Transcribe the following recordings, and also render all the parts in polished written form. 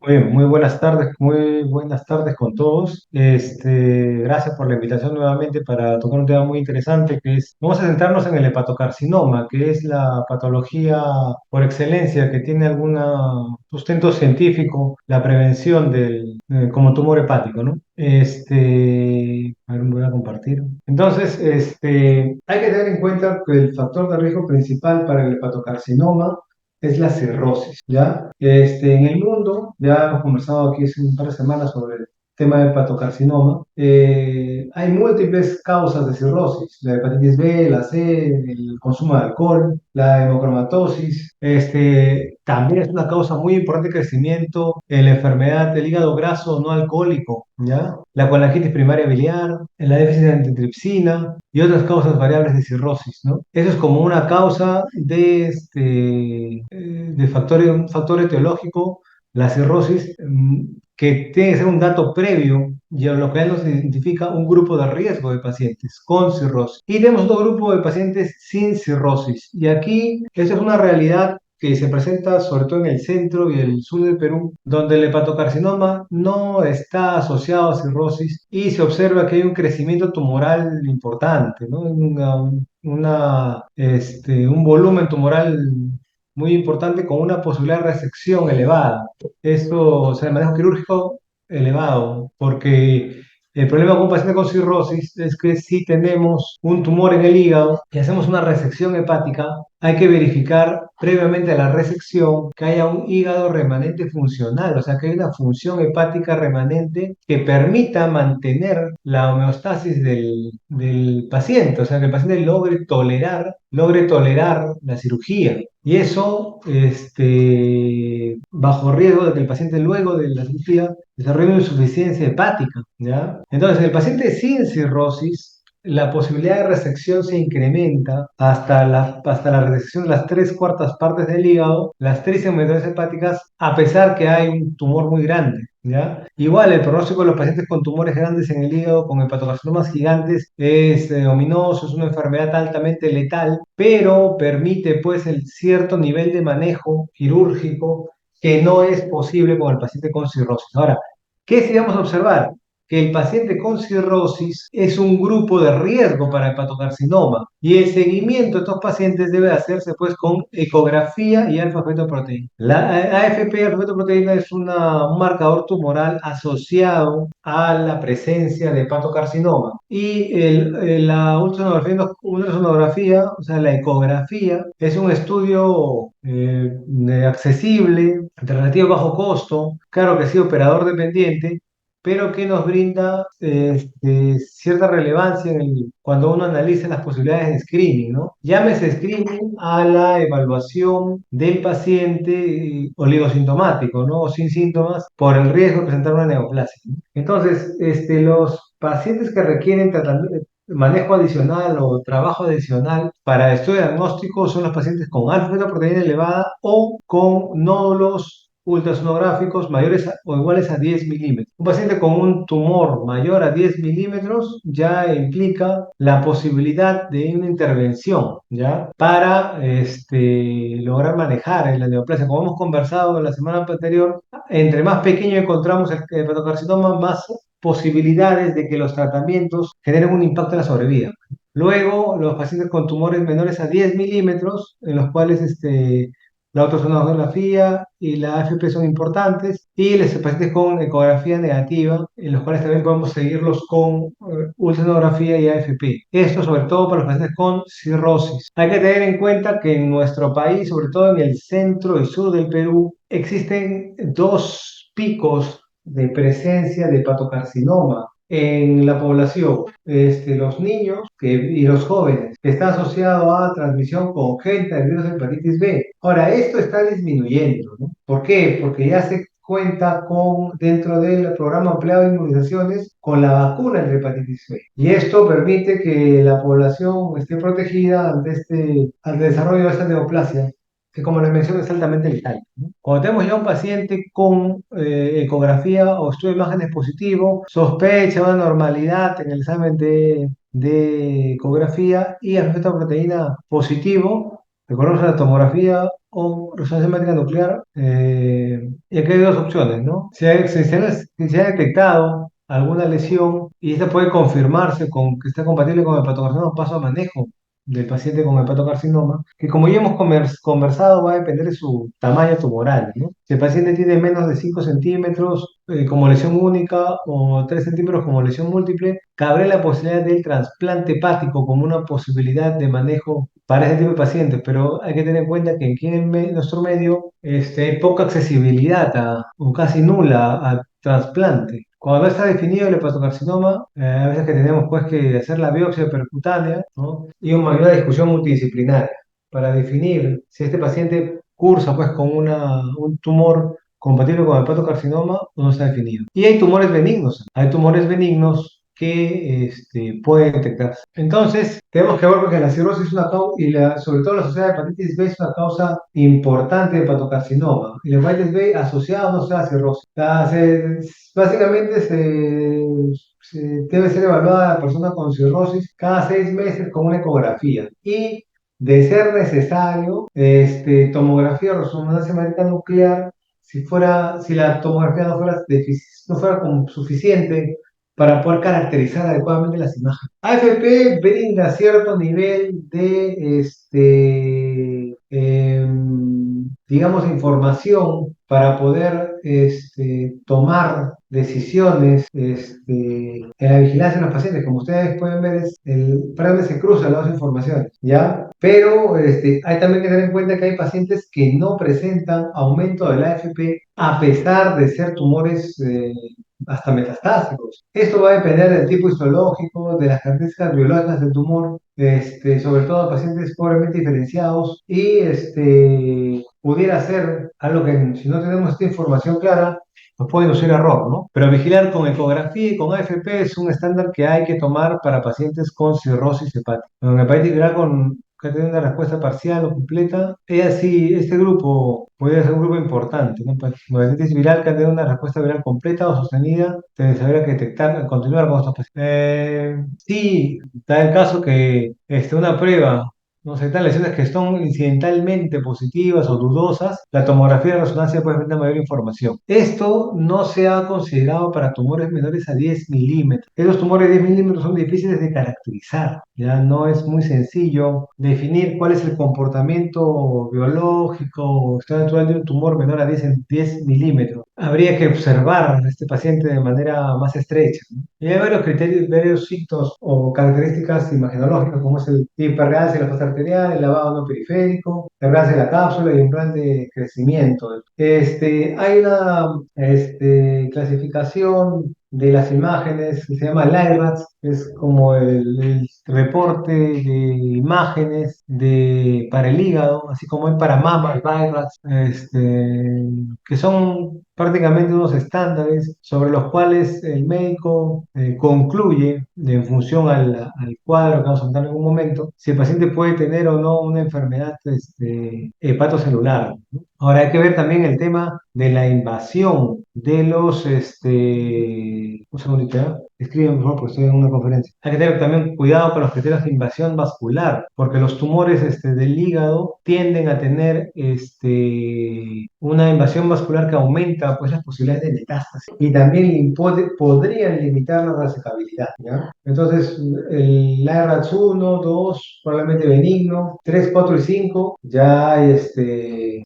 Muy bien, muy buenas tardes con todos. Gracias por la invitación nuevamente para tocar un tema muy interesante vamos a centrarnos en el hepatocarcinoma, que es la patología por excelencia que tiene algún sustento científico, la prevención como tumor hepático, ¿no? A ver, voy a compartir. Entonces, hay que tener en cuenta que el factor de riesgo principal para el hepatocarcinoma es la cirrosis, ¿ya? En el mundo, ya hemos conversado aquí hace un par de semanas sobre el tema del hepatocarcinoma. Hay múltiples causas de cirrosis: la hepatitis B, la C, el consumo de alcohol, la hemocromatosis. También es una causa muy importante de crecimiento en la enfermedad del hígado graso no alcohólico, ¿ya? La colangitis primaria biliar, la déficit de antitripsina y otras causas variables de cirrosis, ¿no? Eso es como una causa un factor etiológico, la cirrosis, que tiene que ser un dato previo y a lo que nos identifica un grupo de riesgo de pacientes con cirrosis. Y tenemos otro grupo de pacientes sin cirrosis. Y aquí, esa es una realidad que se presenta sobre todo en el centro y el sur del Perú, donde el hepatocarcinoma no está asociado a cirrosis y se observa que hay un crecimiento tumoral importante, ¿no? Un volumen tumoral muy importante con una posibilidad de resección elevada. Esto, o sea, el manejo quirúrgico elevado, porque el problema con un paciente con cirrosis es que si tenemos un tumor en el hígado y hacemos una resección hepática, hay que verificar previamente a la resección que haya un hígado remanente funcional, o sea, que haya una función hepática remanente que permita mantener la homeostasis del paciente, o sea, que el paciente logre tolerar la cirugía. Y eso, bajo riesgo de que el paciente luego de la cirugía desarrolle una insuficiencia hepática, ¿ya? Entonces, en el paciente sin cirrosis, la posibilidad de resección se incrementa hasta la resección de las tres cuartas partes del hígado, las tres enfermedades hepáticas, a pesar que hay un tumor muy grande, ¿ya? Igual, el pronóstico de los pacientes con tumores grandes en el hígado, con hepatocarcinomas gigantes, es ominoso, es una enfermedad altamente letal, pero permite pues el cierto nivel de manejo quirúrgico que no es posible con el paciente con cirrosis. Ahora, ¿qué sí vamos a observar? Que el paciente con cirrosis es un grupo de riesgo para hepatocarcinoma y el seguimiento de estos pacientes debe hacerse pues con ecografía y alfa-fetoproteína. La AFP, alfa-fetoproteína, es un marcador tumoral asociado a la presencia de hepatocarcinoma y la ultrasonografía, o sea, la ecografía, es un estudio accesible, de relativo bajo costo, claro que sí, operador dependiente, pero que nos brinda cierta relevancia cuando uno analiza las posibilidades de screening, ¿no? Llámese screening a la evaluación del paciente oligosintomático, ¿no? O sin síntomas, por el riesgo de presentar una neoplasia, ¿no? Entonces, los pacientes que requieren manejo adicional o trabajo adicional para estudio diagnóstico son los pacientes con alfa-fetoproteína elevada o con nódulos ultrasonográficos mayores o iguales a 10 milímetros. Un paciente con un tumor mayor a 10 milímetros ya implica la posibilidad de una intervención, ¿ya? Para lograr manejar la neoplasia. Como hemos conversado en la semana anterior, entre más pequeño encontramos el hepatocarcinoma, más posibilidades de que los tratamientos generen un impacto en la sobrevida. Luego, los pacientes con tumores menores a 10 milímetros, en los cuales la ultrasonografía y la AFP son importantes, y los pacientes con ecografía negativa, en los cuales también podemos seguirlos con ultrasonografía y AFP. Esto sobre todo para los pacientes con cirrosis. Hay que tener en cuenta que en nuestro país, sobre todo en el centro y sur del Perú, existen dos picos de presencia de hepatocarcinoma en la población: los niños y los jóvenes, que está asociado a transmisión congénita del virus de hepatitis B. Ahora, esto está disminuyendo, ¿no? ¿Por qué? Porque ya se cuenta dentro del programa ampliado de inmunizaciones, con la vacuna de hepatitis B. Y esto permite que la población esté protegida ante el desarrollo de esta neoplasia, que, como les mencioné, es altamente letal, ¿no? Cuando tenemos ya un paciente con ecografía o estudio de imágenes positivo, sospecha una normalidad en el examen de ecografía y alfa proteína positivo, Recordemos la tomografía o resonancia magnética nuclear, y aquí hay dos opciones, ¿no? Si se ha detectado alguna lesión y esta puede confirmarse con que está compatible con el hepatocarcinoma, paso a manejo del paciente con hepatocarcinoma, que como ya hemos conversado va a depender de su tamaño tumoral, ¿no? Si el paciente tiene menos de 5 centímetros como lesión única o 3 centímetros como lesión múltiple, cabe la posibilidad del trasplante hepático como una posibilidad de manejo para ese tipo de pacientes, pero hay que tener en cuenta que aquí en nuestro medio hay poca accesibilidad o casi nula a trasplante. Cuando no está definido el hepatocarcinoma, a veces que tenemos pues que hacer la biopsia percutánea, ¿no? Y una discusión multidisciplinaria para definir si este paciente cursa pues con un tumor compatible con el hepatocarcinoma o no está definido. Y hay tumores benignos que pueden detectarse. Entonces, tenemos que ver porque la cirrosis es una causa, sobre todo la asociada a hepatitis B es una causa importante de hepatocarcinoma. Y la hepatitis B asociada o no sea a cirrosis. Básicamente debe ser evaluada la persona con cirrosis cada 6 meses con una ecografía. Y de ser necesario, tomografía o resonancia magnética nuclear si la tomografía no fuera como suficiente para poder caracterizar adecuadamente las imágenes. AFP brinda cierto nivel de, digamos, información para poder tomar decisiones en la vigilancia de los pacientes. Como ustedes pueden ver, prácticamente se cruzan las dos informaciones, ¿ya? Pero hay también que tener en cuenta que hay pacientes que no presentan aumento de la AFP a pesar de ser tumores hasta metastásicos. Esto va a depender del tipo histológico, de las características biológicas del tumor, sobre todo pacientes pobremente diferenciados y pudiera ser algo que si no tenemos esta información clara, nos puede inducir a error, ¿no? Pero vigilar con ecografía y con AFP es un estándar que hay que tomar para pacientes con cirrosis hepática. En hepatitis viral que tiene una respuesta parcial o completa, sí, este grupo podría ser un grupo importante, ¿no? Con hepatitis viral que ha tenido una respuesta viral completa o sostenida, se habría que detectar, continuar con estos pacientes. Sí, da el caso que una prueba, no sé, tal lesiones que son incidentalmente positivas o dudosas, la tomografía de resonancia puede brindar mayor información. Esto no se ha considerado para tumores menores a 10 milímetros. Esos tumores de 10 milímetros son difíciles de caracterizar. Ya no es muy sencillo definir cuál es el comportamiento biológico o estado natural de un tumor menor a 10 milímetros. Habría que observar a este paciente de manera más estrecha, ¿no? Y hay varios criterios, varios hitos o características imagenológicas, como es el hipergancia de la fosa arterial, el lavado no periférico, el gas de la cápsula y un plan de crecimiento. Hay una clasificación de las imágenes que se llama LIRADS, es como el reporte de imágenes para el hígado, así como hay para mama, el LIRADS, que son prácticamente unos estándares sobre los cuales el médico concluye, en función al cuadro que vamos a contar en un momento, si el paciente puede tener o no una enfermedad hepatocelular, ¿no? Ahora hay que ver también el tema de la invasión de un segundito, ¿ya? Escriben, por favor, porque estoy en una conferencia. Hay que tener también cuidado con los criterios de invasión vascular, porque los tumores del hígado tienden a tener una invasión vascular que aumenta pues, las posibilidades de metástasis y también podrían limitar la resecabilidad, ¿ya? Entonces, la RATS 1, 2, probablemente benigno, 3, 4 y 5, ya hay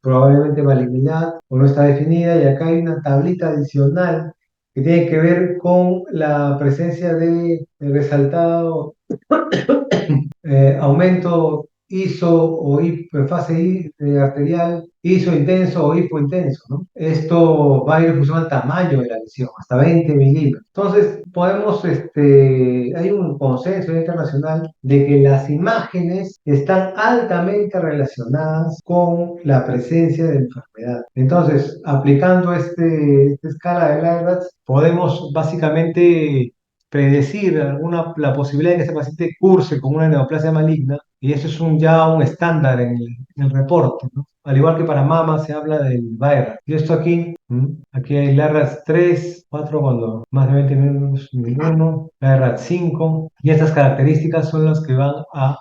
probablemente malignidad o no está definida, y acá hay una tablita adicional que tiene que ver con la presencia de resaltado aumento ISO fase arterial, ISO intenso o hipointenso, ¿no? Esto va a ir en función al tamaño de la lesión, hasta 20 milímetros. Entonces, hay un consenso internacional de que las imágenes están altamente relacionadas con la presencia de enfermedad. Entonces, aplicando esta escala de Lagrange, podemos básicamente predecir la posibilidad de que ese paciente curse con una neoplasia maligna, y eso es ya un estándar en el reporte, ¿no? Al igual que para mama se habla del VIRAS. Y esto aquí, aquí hay LARAS 3, 4 cuando más de 20 minutos, ninguno, LARAS 5, y estas características son las que van a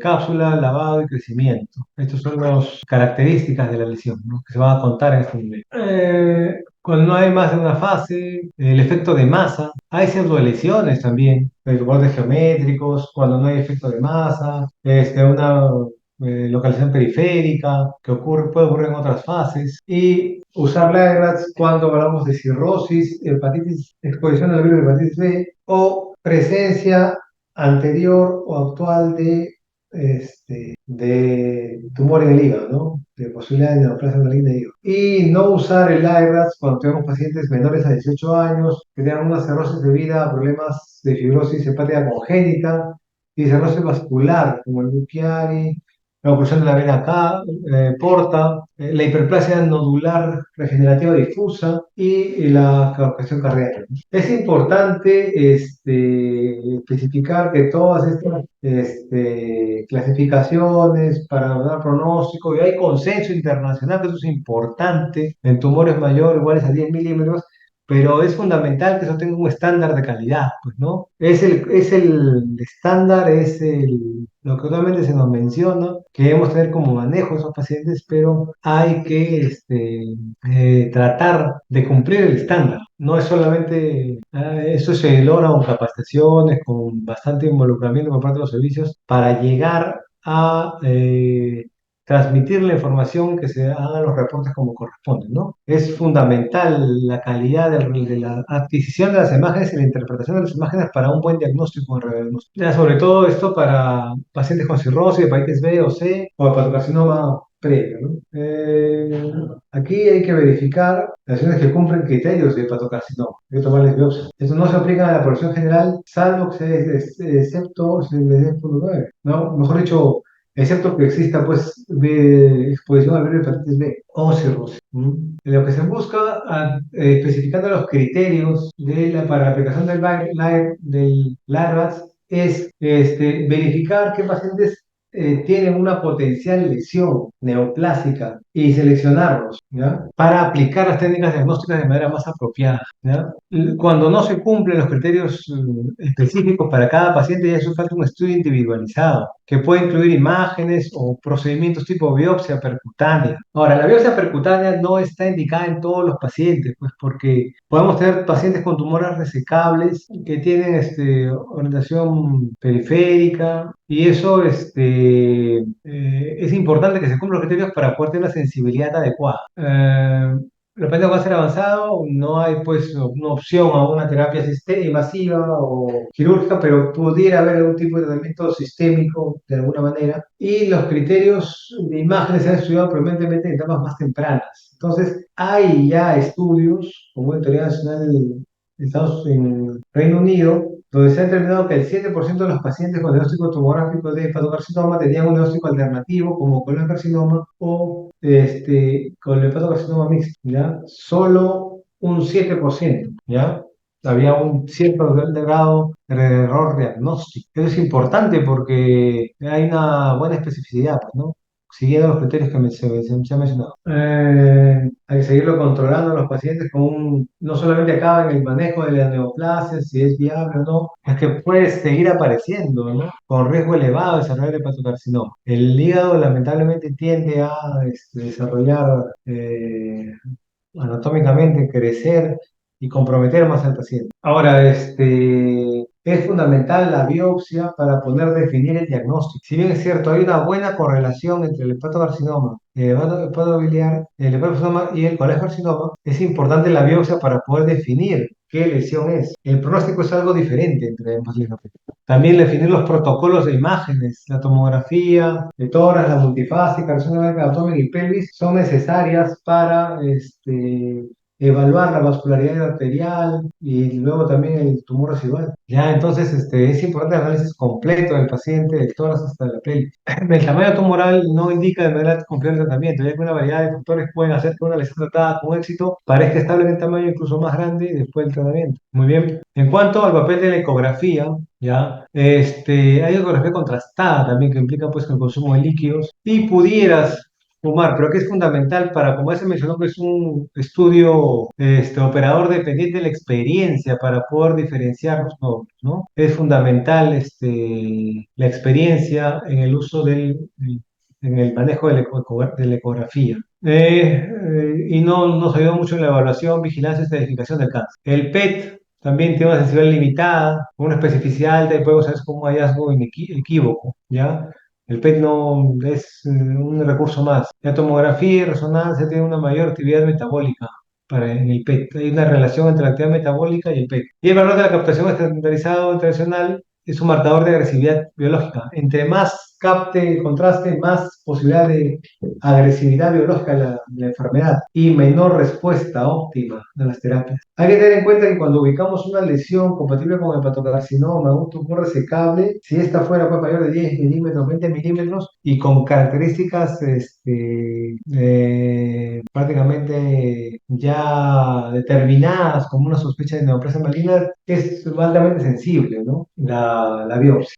cápsula, lavado y crecimiento. Estas son las características de la lesión, ¿no? Que se van a contar en este nivel. Cuando no hay más de una fase, el efecto de masa, hay pseudolesiones también, bordes geométricos, cuando no hay efecto de masa, una localización periférica que puede ocurrir en otras fases, y usar LAGRADS cuando hablamos de cirrosis, hepatitis, exposición al virus de hepatitis B o presencia anterior o actual de tumor en el hígado, ¿no? De posibilidad de neoplasia maligna de hígado. Y no usar el IRAS cuando tenemos pacientes menores a 18 años que tengan una cirrosis debida a problemas de fibrosis hepática congénita y cirrosis vascular, como el Buchiari, la oclusión de la vena porta, la hiperplasia nodular regenerativa difusa y la coagulación cardíaca. Es importante especificar que todas estas clasificaciones para dar pronóstico, y hay consenso internacional que eso es importante en tumores mayores iguales a 10 milímetros, pero es fundamental que eso tenga un estándar de calidad, pues, ¿no? Es el estándar, lo que actualmente se nos menciona, que debemos tener como manejo esos pacientes, pero hay que tratar de cumplir el estándar. No es solamente, eso se logra con capacitaciones, con bastante involucramiento por parte de los servicios, para llegar a transmitir la información que se hagan los reportes como corresponde, ¿no? Es fundamental la calidad de la adquisición de las imágenes y la interpretación de las imágenes para un buen diagnóstico en radiodiagnóstico. Ya, sobre todo esto para pacientes con cirrosis, hepatitis B o C o hepatocarcinoma previo, ¿no? Aquí hay que verificar las lesiones que cumplen criterios de hepatocarcinoma. Hay que tomarles biopsia. Esto no se aplica a la población general, salvo que excepto si le dé 9, ¿no? Mejor dicho, excepto que exista pues de exposición al virus de hepatitis B o cirrosis. Lo que se busca, especificando los criterios para la aplicación del LARVAS, es verificar qué pacientes tienen una potencial lesión neoplásica y seleccionarlos, ¿ya? Para aplicar las técnicas diagnósticas de manera más apropiada, ¿ya? Cuando no se cumplen los criterios específicos para cada paciente, ya hace falta un estudio individualizado que puede incluir imágenes o procedimientos tipo biopsia percutánea. Ahora, la biopsia percutánea no está indicada en todos los pacientes, pues porque podemos tener pacientes con tumores resecables que tienen orientación periférica, y eso es importante que se cumplan los criterios para poder tener una sensibilidad adecuada. Los pacientes con cáncer avanzado, no hay pues una opción a una terapia masiva o quirúrgica, pero pudiera haber algún tipo de tratamiento sistémico de alguna manera. Y los criterios de imágenes se han estudiado permanentemente en etapas más tempranas. Entonces, hay ya estudios, como en Teoría Nacional en Reino Unido, donde se ha determinado que el 7% de los pacientes con diagnóstico tomográfico de hepatocarcinoma tenían un diagnóstico alternativo como coloncarcinoma o con el hepatocarcinoma mixto, ¿ya? Solo un 7%, ¿ya? Había un cierto grado de error diagnóstico. Eso es importante porque hay una buena especificidad, pues, ¿no? Siguiendo los criterios que se han mencionado. Hay que seguirlo controlando a los pacientes no solamente acaba en el manejo de la neoplasia, si es viable o no, es que puede seguir apareciendo, ¿no? Con riesgo elevado de desarrollar hepatocarcinoma. El hígado lamentablemente tiende a desarrollar anatómicamente, crecer y comprometer más al paciente. Ahora, es fundamental la biopsia para poder definir el diagnóstico. Si bien es cierto, hay una buena correlación entre el hepatocarcinoma, el hepatobiliar, el hepatocarcinoma y el colangiocarcinoma, es importante la biopsia para poder definir qué lesión es. El pronóstico es algo diferente entre ambas lesiones. También definir los protocolos de imágenes, la tomografía, de tórax, la multifásica, la resonancia de abdomen y pelvis son necesarias para evaluar la vascularidad arterial y luego también el tumor residual. Ya, entonces es importante el análisis completo del paciente, de todas hasta la pelvis. El tamaño tumoral no indica de manera confiable el tratamiento, ya que una variedad de factores pueden hacer que una lesión tratada con éxito parezca estable en el tamaño incluso más grande después del tratamiento. Muy bien. En cuanto al papel de la ecografía, ya, hay ecografía contrastada también que implica pues el consumo de líquidos y pudieras fumar, pero que es fundamental para, como ya se mencionó, que es un estudio operador dependiente de la experiencia para poder diferenciar los nódulos, ¿no? Es fundamental la experiencia en el uso en el manejo de de la ecografía. Y no nos ayuda mucho en la evaluación, vigilancia y estadificación del cáncer. El PET también tiene una sensibilidad limitada, una especificidad alta y puede usarse como un hallazgo equívoco, ¿ya? El PET no es un recurso más. La tomografía y resonancia tienen una mayor actividad metabólica en el PET. Hay una relación entre la actividad metabólica y el PET. Y el valor de la captación estandarizado internacional es un marcador de agresividad biológica. Entre más capte el contraste, más posibilidad de agresividad biológica de la enfermedad y menor respuesta óptima de las terapias. Hay que tener en cuenta que cuando ubicamos una lesión compatible con hepatocarcinoma, un tumor resecable, si esta fuera pues, mayor de 10 milímetros, 20 milímetros y con características prácticamente ya determinadas como una sospecha de neoplasia maligna, es altamente sensible, ¿no? La biopsia.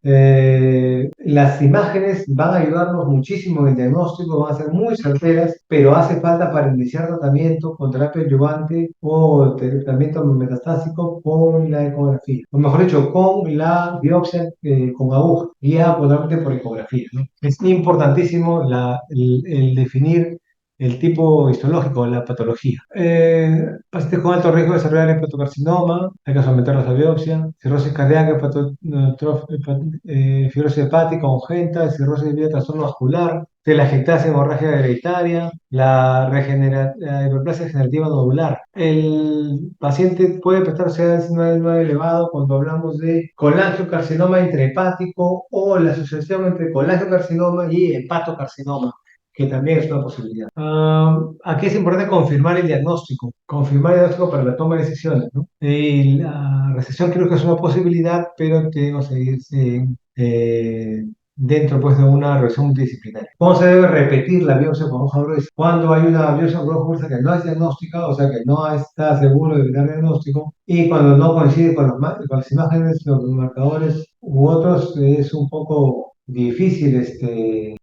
Las imágenes van a ayudarnos muchísimo en el diagnóstico, van a ser muy certeras, pero hace falta para iniciar tratamiento con terapia adyuvante o tratamiento metastásico con la ecografía, o mejor dicho, con la biopsia con aguja, guiada totalmente por ecografía, ¿no? Es importantísimo el definir el tipo histológico de la patología. Pacientes con alto riesgo de desarrollar hepatocarcinoma, hay que someterlos a biopsia, cirrosis cardíaca, fibrosis hepática congénita, cirrosis de vía trastorno vascular, telangiectasia hemorragia hereditaria, la hiperplasia degenerativa nodular. El paciente puede prestarse a signo elevado cuando hablamos de colangiocarcinoma intrahepático o la asociación entre colangiocarcinoma y hepatocarcinoma, que también es una posibilidad. Aquí es importante confirmar el diagnóstico para la toma de decisiones, ¿no? La recesión creo que es una posibilidad, pero debemos seguir dentro pues, de una revisión multidisciplinaria. ¿Cómo se debe repetir la biopsia con hoja gruesa? Cuando hay una biopsia con hoja gruesa que no es diagnóstica, o sea que no está seguro de dar diagnóstico, y cuando no coincide con las imágenes, los marcadores u otros, es un poco difícil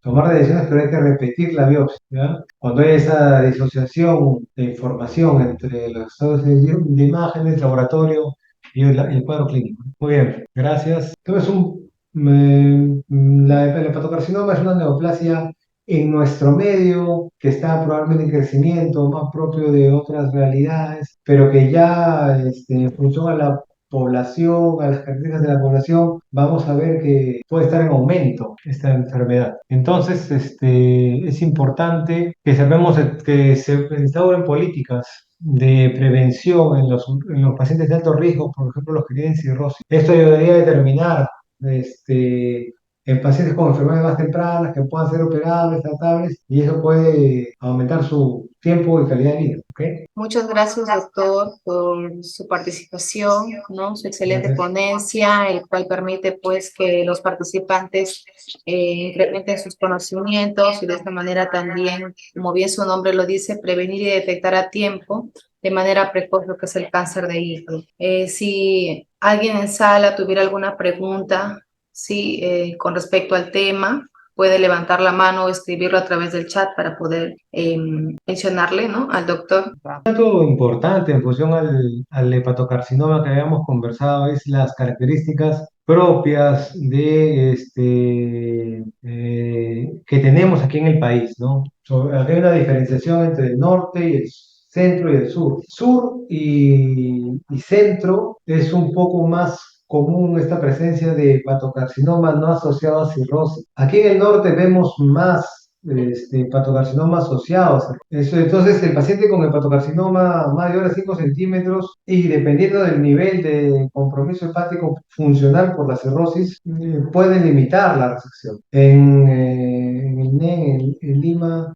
tomar decisiones, pero hay que repetir la biopsia, ¿ya? Cuando hay esa disociación de información entre los estados de imágenes, laboratorio y el cuadro clínico. Muy bien, gracias. Entonces, el hepatocarcinoma es una neoplasia en nuestro medio que está probablemente en crecimiento, más propio de otras realidades, pero que ya en función a la población, a las características de la población, vamos a ver que puede estar en aumento esta enfermedad. Entonces, es importante que sepamos que se instauren políticas de prevención en los pacientes de alto riesgo, por ejemplo, los que tienen cirrosis. Esto ayudaría a determinar en pacientes con enfermedades más tempranas que puedan ser operables, tratables, y eso puede aumentar su tiempo y calidad de vida. ¿Ok? Muchas gracias, doctor, por su participación, ¿no? Su excelente Gracias. ponencia, el cual permite, pues, que los participantes incrementen sus conocimientos y de esta manera también, como bien su nombre lo dice, prevenir y detectar a tiempo de manera precoz lo que es el cáncer de hígado. Si alguien en sala tuviera alguna pregunta, sí, con respecto al tema, puede levantar la mano o escribirlo a través del chat para poder mencionarle, ¿no?, al doctor. Algo importante en función al hepatocarcinoma que habíamos conversado es las características propias que tenemos aquí en el país, ¿no? Aquí hay una diferenciación entre el norte y el centro y el sur. Sur y centro es un poco más común esta presencia de hepatocarcinoma no asociado a cirrosis. Aquí en el norte vemos más hepatocarcinoma asociados. Entonces, el paciente con hepatocarcinoma mayor a 5 centímetros y dependiendo del nivel de compromiso hepático funcional por la cirrosis, puede limitar la resección. En el NEM, en Lima,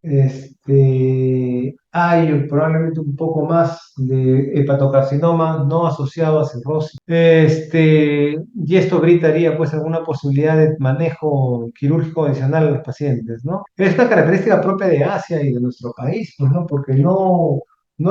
hay probablemente un poco más de hepatocarcinoma no asociado a cirrosis. Y esto brindaría pues alguna posibilidad de manejo quirúrgico adicional a los pacientes, ¿no? Es una característica propia de Asia y de nuestro país, pues, ¿no? Porque no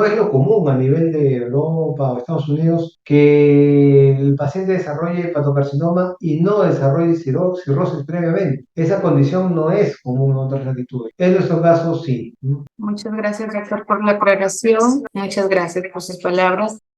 es lo común a nivel de Europa o Estados Unidos que el paciente desarrolle hepatocarcinoma y no desarrolle cirrosis previamente. Esa condición no es común en otras latitudes. En nuestro caso, sí, ¿no? Muchas gracias, doctor, por la aclaración. Muchas gracias por sus palabras.